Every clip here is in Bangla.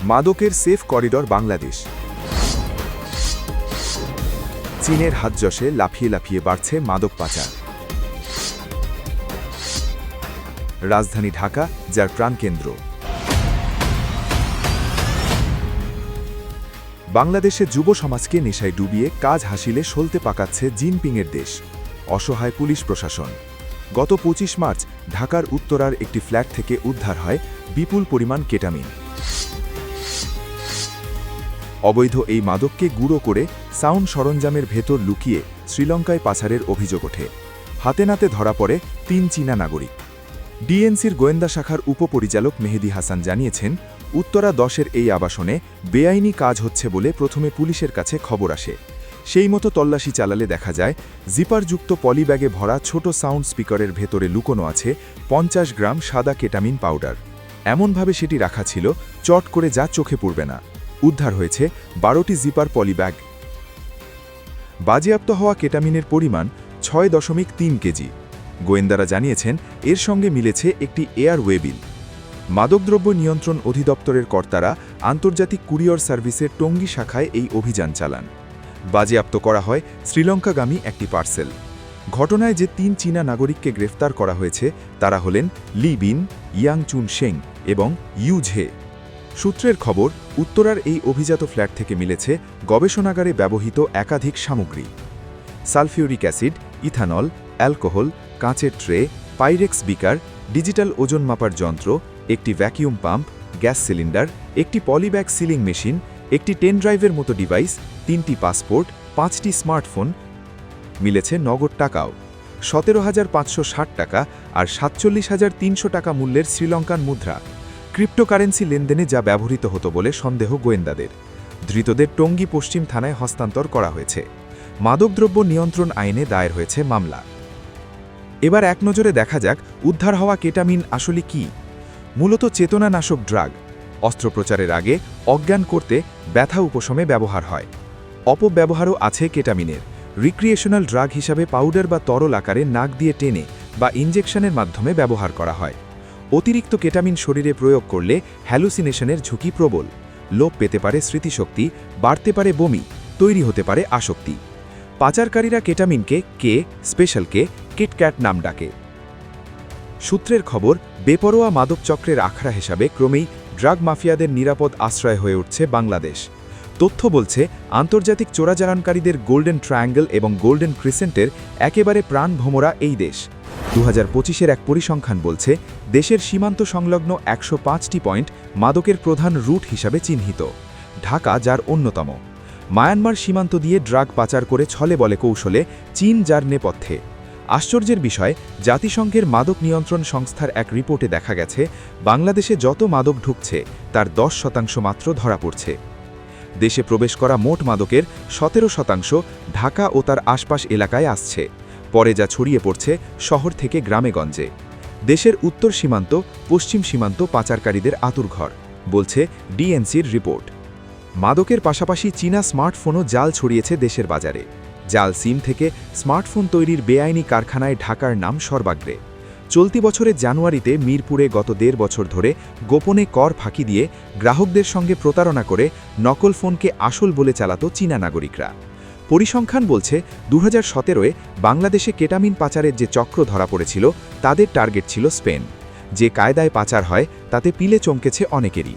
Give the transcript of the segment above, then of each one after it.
মাদকের সেফ করিডর বাংলাদেশ। চীনের হাতযশে লাফিয়ে লাফিয়ে বাড়ছে মাদক পাচার। রাজধানী ঢাকা যার প্রাণকেন্দ্র। বাংলাদেশে যুব সমাজকে নেশায় ডুবিয়ে কাজ হাসিলে সলতে পাকাচ্ছে জিনপিংয়ের দেশ। অসহায় পুলিশ প্রশাসন। গত 25 মার্চ ঢাকার উত্তরার একটি ফ্ল্যাট থেকে উদ্ধার হয় বিপুল পরিমাণ কেটামিন। অবৈধ এই মাদককে গুঁড়ো করে সাউন্ড সরঞ্জামের ভেতর লুকিয়ে শ্রীলঙ্কায় পাচারের অভিযোগ ওঠে। হাতে নাতে ধরা পড়ে 3 চীনা নাগরিক। ডিএনসির গোয়েন্দা শাখার উপপরিচালক মেহেদি হাসান জানিয়েছেন, উত্তরা 10-এর এই আবাসনে বেআইনি কাজ হচ্ছে বলে প্রথমে পুলিশের কাছে খবর আসে। সেই মতো তল্লাশি চালালে দেখা যায় জিপারযুক্ত পলিব্যাগে ভরা ছোট সাউন্ড স্পিকারের ভেতরে লুকোনো আছে 50 গ্রাম সাদা কেটামিন পাউডার। এমনভাবে সেটি রাখা ছিল চট করে যা চোখে পড়বে না। উদ্ধার হয়েছে 12টি জিপার পলিব্যাগ। বাজেয়াপ্ত হওয়া কেটামিনের পরিমাণ 6.3 কেজি। গোয়েন্দারা জানিয়েছেন, এর সঙ্গে মিলেছে একটি এয়ারওয়ে বিল। মাদকদ্রব্য নিয়ন্ত্রণ অধিদপ্তরের কর্তারা আন্তর্জাতিক কুরিয়র সার্ভিসের টঙ্গী শাখায় এই অভিযান চালান। বাজেয়াপ্ত করা হয় শ্রীলঙ্কাগামী একটি পার্সেল। ঘটনায় যে 3 চীনা নাগরিককে গ্রেফতার করা হয়েছে তারা হলেন লি বিন, ইয়াং চুন শেং এবং ইউ ঝে। সূত্রের খবর, উত্তরার এই অভিজাত ফ্ল্যাট থেকে মিলেছে গবেষণাগারে ব্যবহৃত একাধিক সামগ্রী: সালফিউরিক অ্যাসিড, ইথানল, অ্যালকোহল, কাঁচের ট্রে, পাইরেক্স বিকার, ডিজিটাল ওজন মাপার যন্ত্র, একটি ভ্যাকিউম পাম্প, গ্যাস সিলিন্ডার, একটি পলিব্যাগ সিলিং মেশিন, একটি টেন ড্রাইভের মতো ডিভাইস, 3টি পাসপোর্ট, 5টি স্মার্টফোন। মিলেছে নগদ টাকাও 17,560 টাকা আর 47,300 টাকা মূল্যের শ্রীলঙ্কান মুদ্রা। ক্রিপ্টোকারেন্সি লেনদেনে যা ব্যবহৃত হতো বলে সন্দেহ গোয়েন্দাদের। ধৃতদের টঙ্গী পশ্চিম থানায় হস্তান্তর করা হয়েছে। মাদকদ্রব্য নিয়ন্ত্রণ আইনে দায়ের হয়েছে মামলা। এবার এক নজরে দেখা যাক উদ্ধার হওয়া কেটামিন আসলে কি। মূলত চেতনানাশক ড্রাগ। অস্ত্রোপচারের আগে অজ্ঞান করতে, ব্যথা উপশমে ব্যবহার হয়। অপব্যবহারও আছে কেটামিনের। রিক্রিয়েশনাল ড্রাগ হিসাবে পাউডার বা তরল আকারে নাক দিয়ে টেনে বা ইনজেকশনের মাধ্যমে ব্যবহার করা হয়। অতিরিক্ত কেটামিন শরীরে প্রয়োগ করলে হ্যালুসিনেশনের ঝুঁকি প্রবল। লোপ পেতে পারে স্মৃতিশক্তি, বাড়তে পারে বমি, তৈরি হতে পারে আসক্তি। পাচারকারীরা কেটামিনকে স্পেশাল কিটক্যাট নাম ডাকে। সূত্রের খবর, বেপরোয়া মাদক চক্রের আখড়া হিসাবে ক্রমেই ড্রাগ মাফিয়াদের নিরাপদ আশ্রয় হয়ে উঠছে বাংলাদেশ। তথ্য বলছে, আন্তর্জাতিক চোরাচালানকারীদের গোল্ডেন ট্রায়াঙ্গল এবং গোল্ডেন ক্রিসেন্টের একেবারে প্রাণভোমরা এই দেশ। 2025-এর এক পরিসংখ্যান বলছে, দেশের সীমান্ত সংলগ্ন 105টি পয়েন্ট মাদকের প্রধান রুট হিসাবে চিহ্নিত। ঢাকা যার অন্যতম। মায়ানমার সীমান্ত দিয়ে ড্রাগ পাচার করে ছলে বলে কৌশলে চীন যার নেপথ্যে। আশ্চর্যের বিষয়, জাতিসংঘের মাদক নিয়ন্ত্রণ সংস্থার এক রিপোর্টে দেখা গেছে, বাংলাদেশে যত মাদক ঢুকছে তার 10% মাত্র ধরা পড়ছে। দেশে প্রবেশ করা মোট মাদকের 17% ঢাকা ও তার আশপাশ এলাকায় আসছে। পরে যা ছড়িয়ে পড়ছে শহর থেকে গ্রামেগঞ্জে। দেশের উত্তর সীমান্ত, পশ্চিম সীমান্ত পাচারকারীদের আতুরঘর, বলছে ডিএনসির রিপোর্ট। মাদকের পাশাপাশি চীনা স্মার্টফোনও জাল ছড়িয়েছে দেশের বাজারে। জাল সিম থেকে স্মার্টফোন তৈরির বেআইনি কারখানায় ঢাকার নাম সর্বাগ্রে। চলতি বছরের জানুয়ারিতে মিরপুরে গত 1.5 বছর ধরে গোপনে কর ফাঁকি দিয়ে গ্রাহকদের সঙ্গে প্রতারণা করে নকল ফোনকে আসল বলে চালাত চীনা নাগরিকরা। পরিসংখ্যান বলছে, 2017-এ বাংলাদেশে কেটামিন পাচারের যে চক্র ধরা পড়েছিল তাদের টার্গেট ছিল স্পেন। যে কায়দায় পাচার হয় তাতে পিলে চমকেছে অনেকেরই।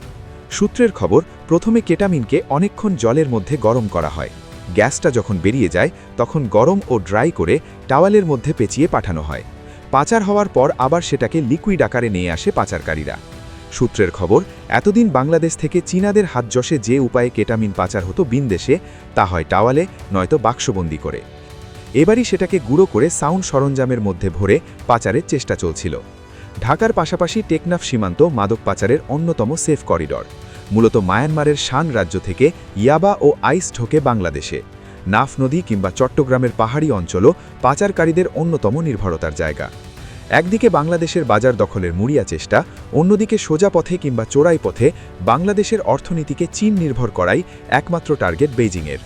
সূত্রের খবর, প্রথমে কেটামিনকে অনেকক্ষণ জলের মধ্যে গরম করা হয়। গ্যাসটা যখন বেরিয়ে যায় তখন গরম ও ড্রাই করে টাওয়ালের মধ্যে পেঁচিয়ে পাঠানো হয়। পাচার হওয়ার পর আবার সেটাকে লিকুইড আকারে নিয়ে আসে পাচারকারীরা। সূত্রের খবর, এতদিন বাংলাদেশ থেকে চীনাদের হাতযশে যে উপায়ে কেটামিন পাচার হতো বিনদেশে, তা হয় টাওয়ালে নয়তো বাক্সবন্দি করে। এবারই সেটাকে গুঁড়ো করে সাউন্ড সরঞ্জামের মধ্যে ভরে পাচারের চেষ্টা চলছিল। ঢাকার পাশাপাশি টেকনাফ সীমান্ত মাদক পাচারের অন্যতম সেফ করিডর। মূলত মায়ানমারের শান রাজ্য থেকে ইয়াবা ও আইস ঢোকে বাংলাদেশে। নাফ নদী কিংবা চট্টগ্রামের পাহাড়ি অঞ্চলও পাচারকারীদের অন্যতম নির্ভরতার জায়গা। একদিকে বাংলাদেশের বাজার দখলের মুড়িয়া চেষ্টা, অন্যদিকে সোজা পথে কিংবা চোরাই পথে বাংলাদেশের অর্থনীতিকে চীন নির্ভর করাই একমাত্র টার্গেট বেইজিংয়ের।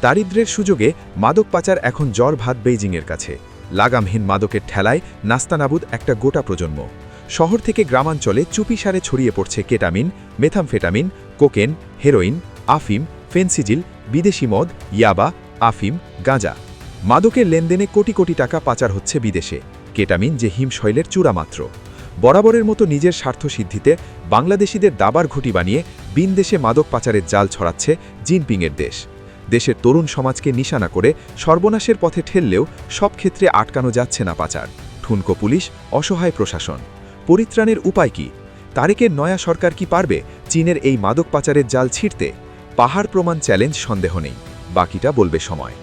দারিদ্র্যের সুযোগে মাদক পাচার এখন জ্বর ভাত বেইজিংয়ের কাছে। লাগামহীন মাদকের ঠেলায় নাস্তানাবুদ একটা গোটা প্রজন্ম। শহর থেকে গ্রামাঞ্চলে চুপিসারে ছড়িয়ে পড়ছে কেটামিন, মেথামফেটামিন, কোকেন, হেরোইন, আফিম, ফেনসিজিল, বিদেশি মদ, ইয়াবা, আফিম, গাঁজা। মাদকের লেনদেনে কোটি কোটি টাকা পাচার হচ্ছে বিদেশে। কেটামিন যে হিমশৈলের চূড়ামাত্র। বরাবরের মতো নিজের স্বার্থসিদ্ধিতে বাংলাদেশিদের দাবার ঘুঁটি বানিয়ে বিনদেশে মাদক পাচারের জাল ছড়াচ্ছে জিনপিংয়ের দেশ। দেশের তরুণ সমাজকে নিশানা করে সর্বনাশের পথে ঠেললেও সব ক্ষেত্রে আটকানো যাচ্ছে না পাচার। ঠুনকো পুলিশ, অসহায় প্রশাসন। পরিত্রাণের উপায় কি? তারেকের নয়া সরকার কি পারবে চীনের এই মাদক পাচারের জাল ছিঁড়তে? পাহাড় প্রমাণ চ্যালেঞ্জ, সন্দেহ নেই। বাকিটা বলবে সময়।